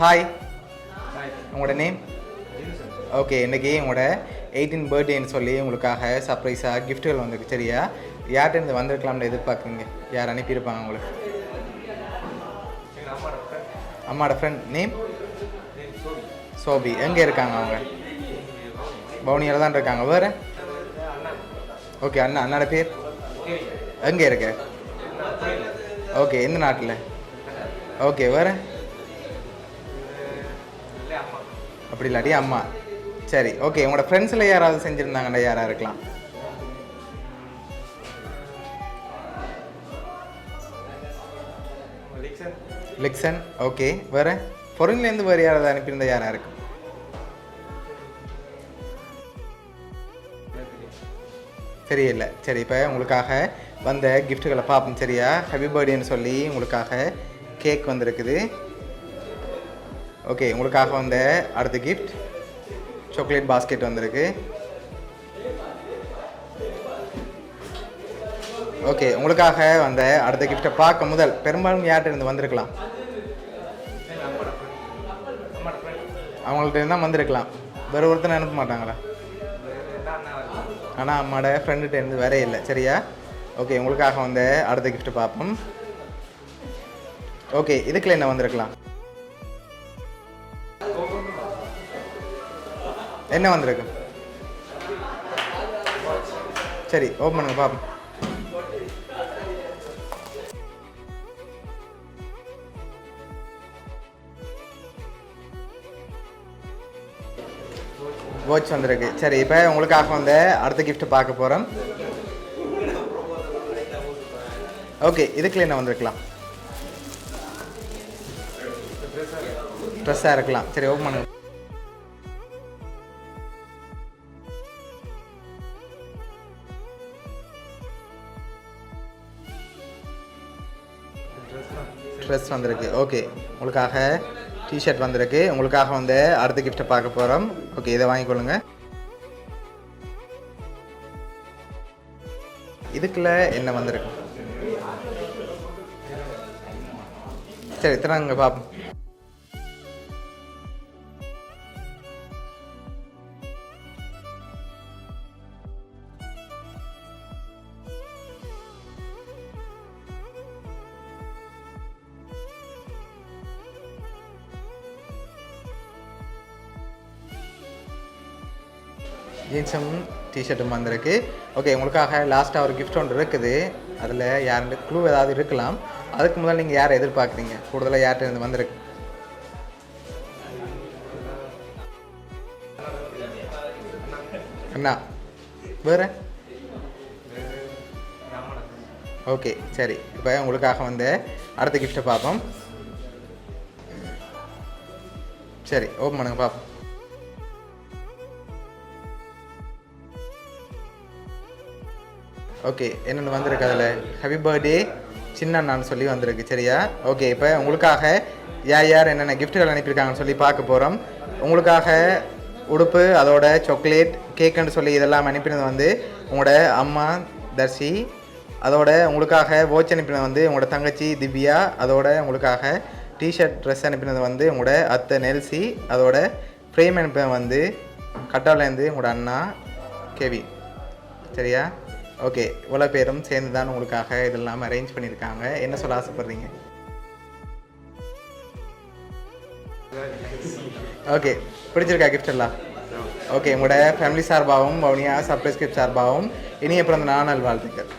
Hi, உங்களோட name? Okay, இன்றைக்கி உங்களோட 18 பர்த்டேன்னு சொல்லி உங்களுக்காக சர்ப்ரைஸாக கிஃப்ட்டுகள் வந்துருக்கு. சரியா? யார்கிட்ட வந்திருக்கலாம்னு எதிர்பார்க்குறீங்க? யார் அனுப்பியிருப்பாங்க உங்களுக்கு? அம்மாவோட ஃப்ரெண்ட். நேம்? சோபி. எங்கே இருக்காங்க அவங்க? பவுனியில் தான் இருக்காங்க. வேறு? ஓகே, அண்ணாட பேர் எங்கே இருக்கு? ஓகே, எந்த நாட்டில்? ஓகே, வேறு? அப்படி இல்லாட்டி அம்மா. சரி, ஓகே. உங்களோட ஃப்ரெண்ட்ஸில் யாராவது செஞ்சுருந்தாங்கண்ணா யாராக இருக்கலாம்? லிக்சன். ஓகே, வேறு? பொருள்லேருந்து வேறு யாராவது அனுப்பியிருந்தால் யாராக இருக்கும்? தெரியல. சரி, இப்போ உங்களுக்காக வந்த கிஃப்ட்டுகளை பார்ப்போம். சரியா? ஹாப்பி பர்த்டேன்னு சொல்லி உங்களுக்காக கேக் வந்திருக்குது. ஓகே, உங்களுக்காக வந்த அடுத்த கிஃப்ட் சாக்லேட் பாஸ்கெட் வந்திருக்கு. ஓகே, உங்களுக்காக வந்த அடுத்த கிஃப்டை பார்க்க முதல் பெரும்பாலும் யார்கிட்ட இருந்து வந்திருக்கலாம்? அவங்கள்ட்ட இருந்தால் வந்திருக்கலாம். வேறு ஒருத்தனை அனுப்ப மாட்டாங்களா? ஆனால் அம்மாவோட ஃப்ரெண்டுகிட்ட இருந்து வேறே இல்லை. சரியா? ஓகே, உங்களுக்காக வந்த அடுத்த கிஃப்ட்டு பார்ப்போம். ஓகே, இதுக்குள்ள என்ன வந்திருக்கலாம்? என்ன வந்திருக்கு? சரி, ஓப்பன் பண்ணுங்க பார்ப்போம். வாட்ச் வந்திருக்கு. சரி, இப்போ உங்களுக்காக வந்து அடுத்த கிஃப்ட் பார்க்க போகிறோம். ஓகே, இதுக்குள்ள என்ன வந்திருக்கலாம்? ட்ரெஸ்ஸாக இருக்கலாம். சரி, ஓப்பன் பண்ணுங்க. ட்ரெஸ் வந்திருக்கு. ஓகே, உங்களுக்காக டிஷர்ட் வந்திருக்கு. உங்களுக்காக வந்து அடுத்த கிஃப்ட்டை பார்க்க போகிறோம். ஓகே, இதை வாங்கிக்கொள்ளுங்க. இதுக்குள்ள என்ன வந்திருக்கு? சரி, திறங்க பார்ப்போம். ஜீன்ஸும் டிஷர்ட்டும் வந்திருக்கு. ஓகே, உங்களுக்காக லாஸ்ட்டாக ஒரு கிஃப்ட் ஒன்று இருக்குது. அதில் யாருன்னு க்ளூ ஏதாவது இருக்கலாம். அதுக்கு முதல்ல நீங்கள் யாரை எதிர்பார்க்குறீங்க? கூடுதலாக யார்கிட்ட இருந்து வந்திருக்கு? அண்ணா. வேறு? ஓகே, சரி. இப்போ உங்களுக்காக வந்து அடுத்த கிஃப்ட்டை பார்ப்போம். சரி, ஓப்பன் பண்ணுங்க பார்ப்போம். ஓகே, என்னென்னு வந்திருக்கு? அதில் ஹாப்பி பர்த்டே சின்னண்ணான்னு சொல்லி வந்திருக்கு. சரியா? ஓகே, இப்போ உங்களுக்காக யார் என்னென்ன கிஃப்ட்டுகள் அனுப்பியிருக்காங்கன்னு சொல்லி பார்க்க போகிறோம். உங்களுக்காக உடுப்பு, அதோட சாக்லேட், கேக்குன்னு சொல்லி இதெல்லாம் அனுப்பினது வந்து உங்களோட அம்மா தர்ஷி. அதோட உங்களுக்காக வாட்ச் அனுப்பினது வந்து உங்களோட தங்கச்சி திவ்யா. அதோட உங்களுக்காக டிஷர்ட் ட்ரெஸ் அனுப்பினது வந்து உங்களோட அத்தை நெல்சி. அதோட ஃப்ரேம் அனுப்பினது வந்து கட்டாவிலேருந்து உங்களோட அண்ணா கேவி. சரியா? ஓகே, இவ்வளோ பேரும் சேர்ந்து தான் உங்களுக்காக இதெல்லாம் அரேஞ்ச் பண்ணியிருக்காங்க. என்ன சொல்ல ஆசைப்பட்றீங்க? ஓகே, பிடிச்சிருக்கா கிஃப்ட் எல்லாம்? ஓகே, உங்களோட ஃபேமிலி சார்பாகவும் வவுனியா சர்ப்ரைஸ் கிஃப்ட் சார்பாகவும் இனிய பிறந்த நாள் வாழ்த்துக்கள்.